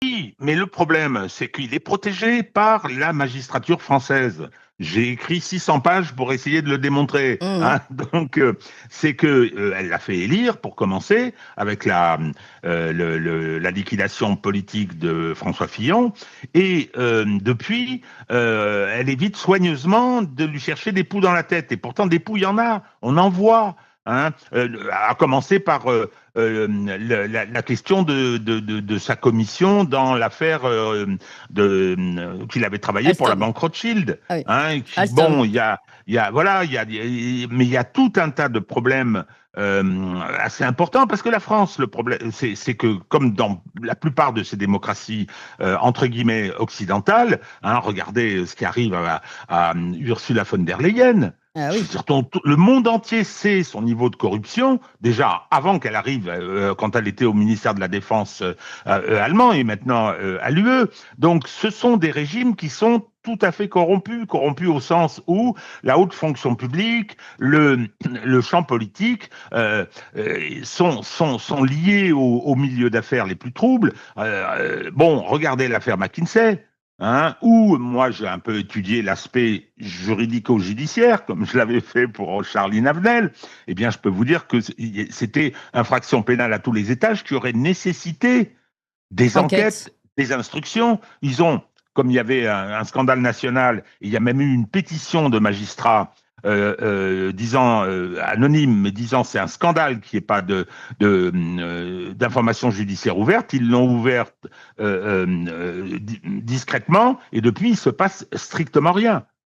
Oui, mais le problème, c'est qu'il est protégé par la magistrature française. J'ai écrit 600 pages pour essayer de le démontrer, Mhm. hein. Donc, c'est que elle l'a fait élire pour commencer avec la liquidation politique de François Fillon, et depuis, elle évite soigneusement de lui chercher des poux dans la tête. Et pourtant, des poux, il y en a, on en voit. Hein, à commencer par la question de sa commission dans l'affaire qu'il avait travaillé pour la Alstom. banque Rothschild. Ah oui. Hein, Alstom. bon, voilà, mais il y a tout un tas de problèmes assez importants parce que la France, le problème, c'est que comme dans la plupart de ces démocraties entre guillemets occidentales, hein, regardez ce qui arrive à Ursula von der Leyen. Ah Je veux oui. dire, le monde entier sait son niveau de corruption, déjà avant qu'elle arrive, quand elle était au ministère de la Défense allemand et maintenant à l'UE. Donc ce sont des régimes qui sont tout à fait corrompus au sens où la haute fonction publique, le champ politique sont liés au milieu d'affaires les plus troubles. Bon, regardez l'affaire McKinsey. Hein, où moi j'ai un peu étudié l'aspect juridico-judiciaire, comme je l'avais fait pour Charline Avenel, eh bien je peux vous dire que c'était infraction pénale à tous les étages qui aurait nécessité des Enquête. enquêtes, des instructions. Ils ont, comme il y avait un scandale national, il y a même eu une pétition de magistrats disant anonyme, mais disant c'est un scandale qu'il n'y ait pas d'informations judiciaires ouvertes. Ils l'ont ouverte discrètement et depuis il se passe strictement rien.